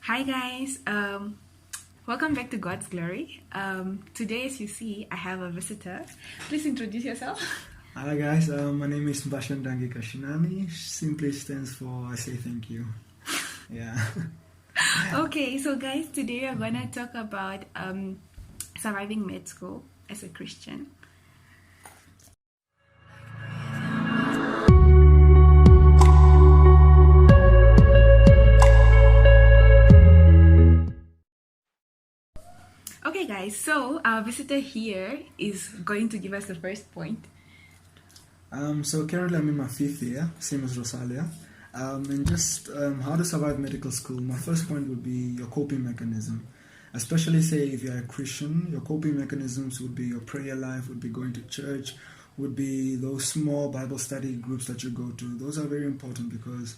Hi guys, welcome back to God's Glory. Today, as you see, I have a visitor. Please introduce yourself. Hi guys, my name is Mbatja Kashinani. Simply stands for I say thank you. Yeah. Okay, so guys, today we are gonna talk about surviving med school as a Christian. Okay guys, so our visitor here is going to give us the first point. So currently I'm in my 5th year, same as Rosalia. And just how to survive medical school. My first point would be your coping mechanism. Especially say if you're a Christian, your coping mechanisms would be your prayer life, would be going to church, would be those small Bible study groups that you go to. Those are very important because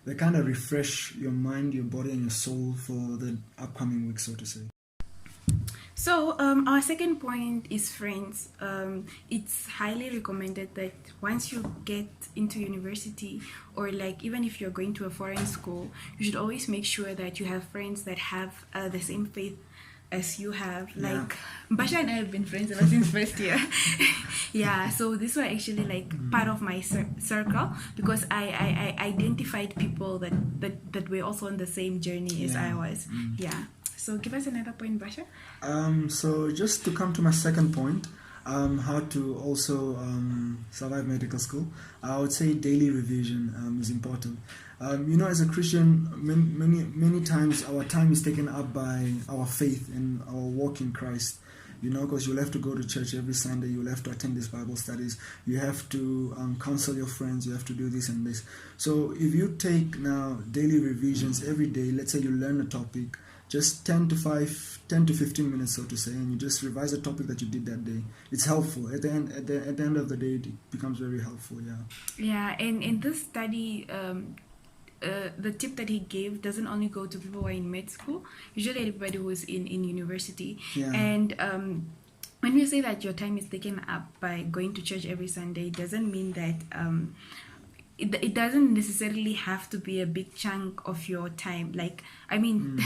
they kind of refresh your mind, your body, and your soul for the upcoming week, so to say. So our second point is friends. It's highly recommended that once you get into university, or like even if you're going to a foreign school, you should always make sure that you have friends that have the same faith as you have. Like Mbatja and I have been friends ever since first year. Yeah, so these were actually like part of my circle because I identified people that were also on the same journey as I was. Yeah. So give us another point, Mbatja. So just to come to my second point, how to also survive medical school, I would say daily revision is important. As a Christian, many times our time is taken up by our faith and our walk in Christ. Because you'll have to go to church every Sunday, you'll have to attend these Bible studies, you have to counsel your friends, you have to do this and this. So if you take now daily revisions every day, let's say you learn a topic, just 10 to 15 minutes, so to say, and you just revise a topic that you did that day. It's helpful. At the end of the day, it becomes very helpful, yeah. Yeah, and in this study, the tip that he gave doesn't only go to people who are in med school, usually everybody who is in university. Yeah. And when you say that your time is taken up by going to church every Sunday, it doesn't mean that it doesn't necessarily have to be a big chunk of your time. Like, I mean,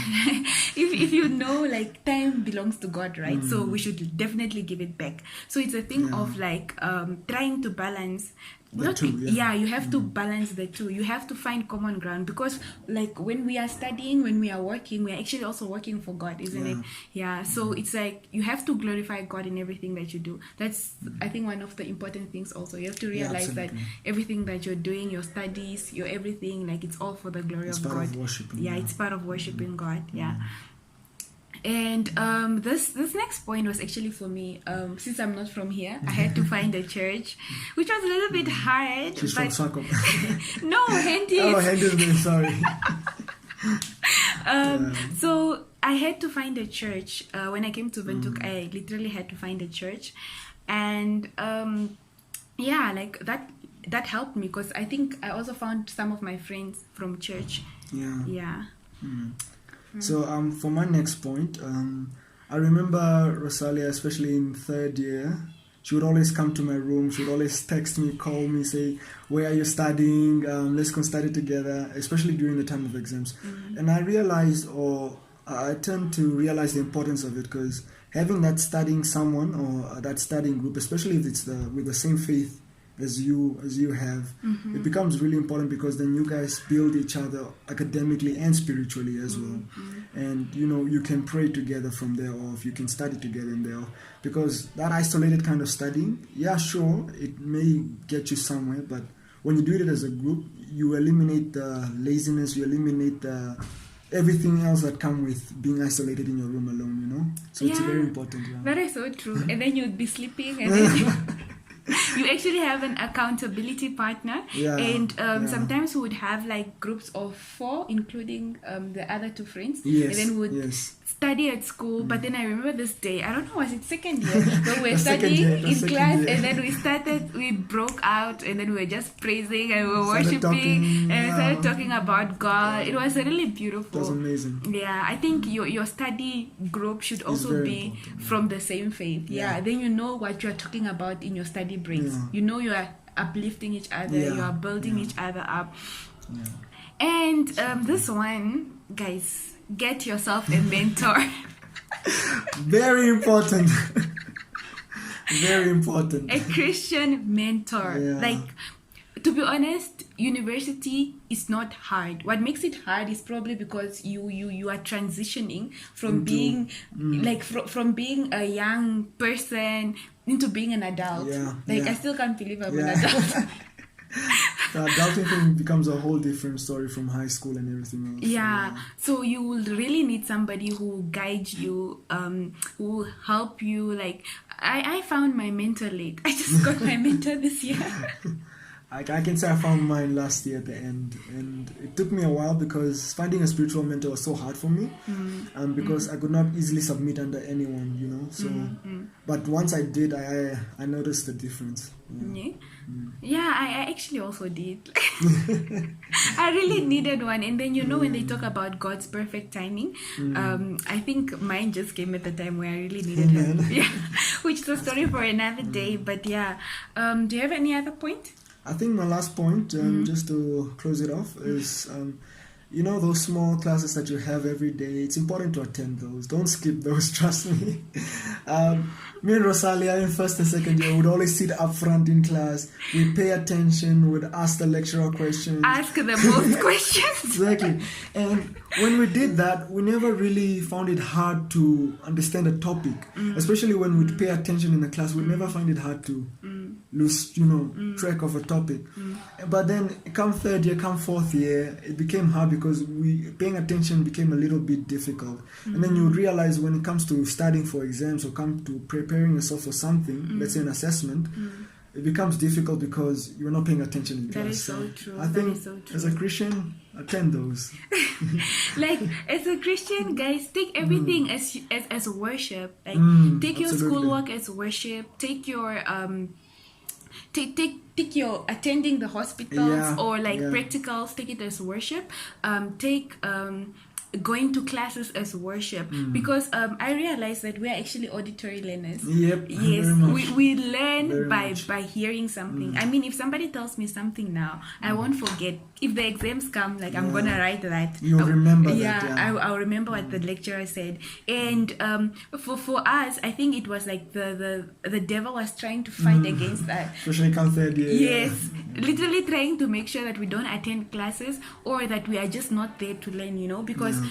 if you know, like, time belongs to God, right? So we should definitely give it back. So it's a thing of like trying to balance. You have to balance the two. You have to find common ground because, like, when we are studying, when we are working, we are actually also working for God, isn't it? Yeah. So it's like you have to glorify God in everything that you do. That's, I think, one of the important things. Also, you have to realize that everything that you're doing, your studies, your everything, like it's all for the glory of God. It's part of worshiping. Yeah, it's part of worshiping God. Yeah. And this next point was actually for me. Since I'm not from here, I had to find a church, which was a little bit hard. She's from Swakop. No, Hendy. Oh, Hendy, sorry. So I had to find a church. When I came to Windhoek, I literally had to find a church. And like that helped me because I think I also found some of my friends from church. Yeah. So for my next point, I remember Rosalia, especially in 3rd year, she would always come to my room, she would always text me, call me, say, where are you studying, let's go study together, especially during the time of exams. And I realized, or I turned to realize the importance of it because having that studying someone or that studying group, especially if it's with the same faith as you have, it becomes really important because then you guys build each other academically and spiritually as well. And you can pray together from there off, you can study together in there off, because that isolated kind of studying, sure, it may get you somewhere, but when you do it as a group, you eliminate the laziness, you eliminate everything else that comes with being isolated in your room alone, so it's very important. That is so true. And then you'd be sleeping and then you actually have an accountability partner, and sometimes we would have like groups of 4, including the other 2 friends, and then would study at school. But then I remember this day, I don't know, was it 2nd year, when we were studying in class, and then we broke out, and then we were just praising and we were worshiping, and we started talking about God. It was really beautiful. It was amazing. Yeah, I think your study group should also be from the same faith. Then you know what you are talking about in your study breaks. You are uplifting each other, you are building each other up. And this one, guys, get yourself a mentor. Very important. Very important. A Christian mentor. Yeah. Like, to be honest, university is not hard. What makes it hard is probably because you are transitioning from being like from being a young person into being an adult. Yeah, Like, yeah. I still can't believe I'm an Yeah. adult. The adulting thing becomes a whole different story from high school and everything else. Yeah, so you will really need somebody who will guide you, who will help you. Like, I found my mentor late. I just got my mentor this year. I can say I found mine last year at the end, and it took me a while because finding a spiritual mentor was so hard for me, because I could not easily submit under anyone, you know. So, but once I did, I noticed the difference. Yeah, I actually also did. I really needed one, and then when they talk about God's perfect timing, I think mine just came at the time where I really needed help. Yeah, which is a story for another day. But yeah, do you have any other point? I think my last point, just to close it off, is you know, those small classes that you have every day, it's important to attend those. Don't skip those, trust me. Me and Rosalia in first and second year would always sit up front in class. We'd pay attention, would ask the lecturer questions. Ask the most questions. Exactly. And when we did that, we never really found it hard to understand a topic. Especially when we'd pay attention in the class, we'd never find it hard to lose, track of a topic. But then come third year, come fourth year, it became hard because paying attention became a little bit difficult. And then you realize when it comes to studying for exams or come to preparing yourself for something, let's say an assessment, it becomes difficult because you're not paying attention in class. That is so true. I think as a Christian, attend those. Like, as a Christian, guys, take everything as worship. Like, take your absolutely. schoolwork as worship. Take your take your attending the hospitals or like practicals, take it as worship. Take going to classes as worship, because I realized that we're actually auditory learners. Yep. Yes, very much. we learn Very by much. hearing something. I mean, if somebody tells me something now, I won't forget. If the exams come, like, I'm gonna write that. You'll remember that. Yeah, I'll remember what the lecturer said. And for us, I think it was like the devil was trying to fight against that. Especially come third year. Yes, literally trying to make sure that we don't attend classes or that we are just not there to learn, because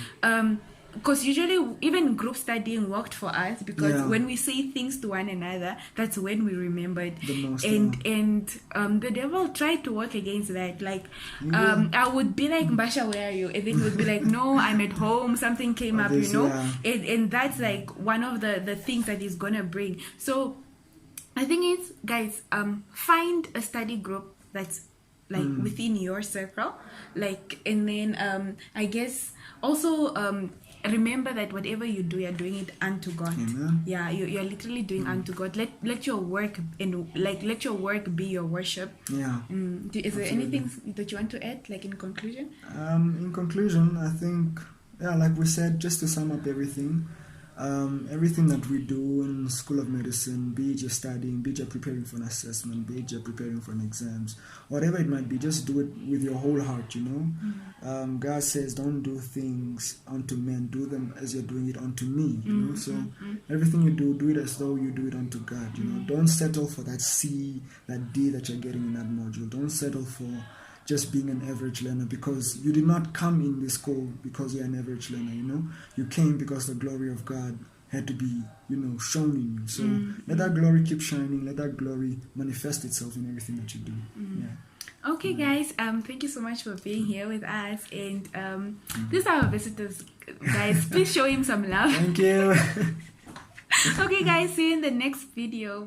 usually even group studying worked for us, because when we say things to one another, that's when we remembered. The most, and the devil tried to work against that. Like, I would be like, Mbatja, where are you? And then he would be like, no, I'm at home, something came up, and that's like one of the things that he's gonna bring. So I think it's, guys, find a study group that's like within your circle, like, and then I guess also remember that whatever you do, you're doing it unto God. Amen. Yeah, you're literally doing unto God. Let your work let your work be your worship. Yeah. Is there anything that you want to add, like, in conclusion? In conclusion, I think, like we said, just to sum up everything, everything that we do in School of Medicine, be it you're studying, be it you're preparing for an assessment, be it you're preparing for an exams, whatever it might be, just do it with your whole heart, God says, don't do things unto men, do them as you're doing it unto me, so everything you do it as though you do it unto God, don't settle for that C, that D that you're getting in that module. Don't settle for just being an average learner, because you did not come in this school because you're an average learner, you came because the glory of God had to be, shown in you. So let that glory keep shining, let that glory manifest itself in everything that you do. Okay, guys, thank you so much for being here with us, and these are our visitors, guys. Please show him some love. Thank you. Okay, guys, see you in the next video.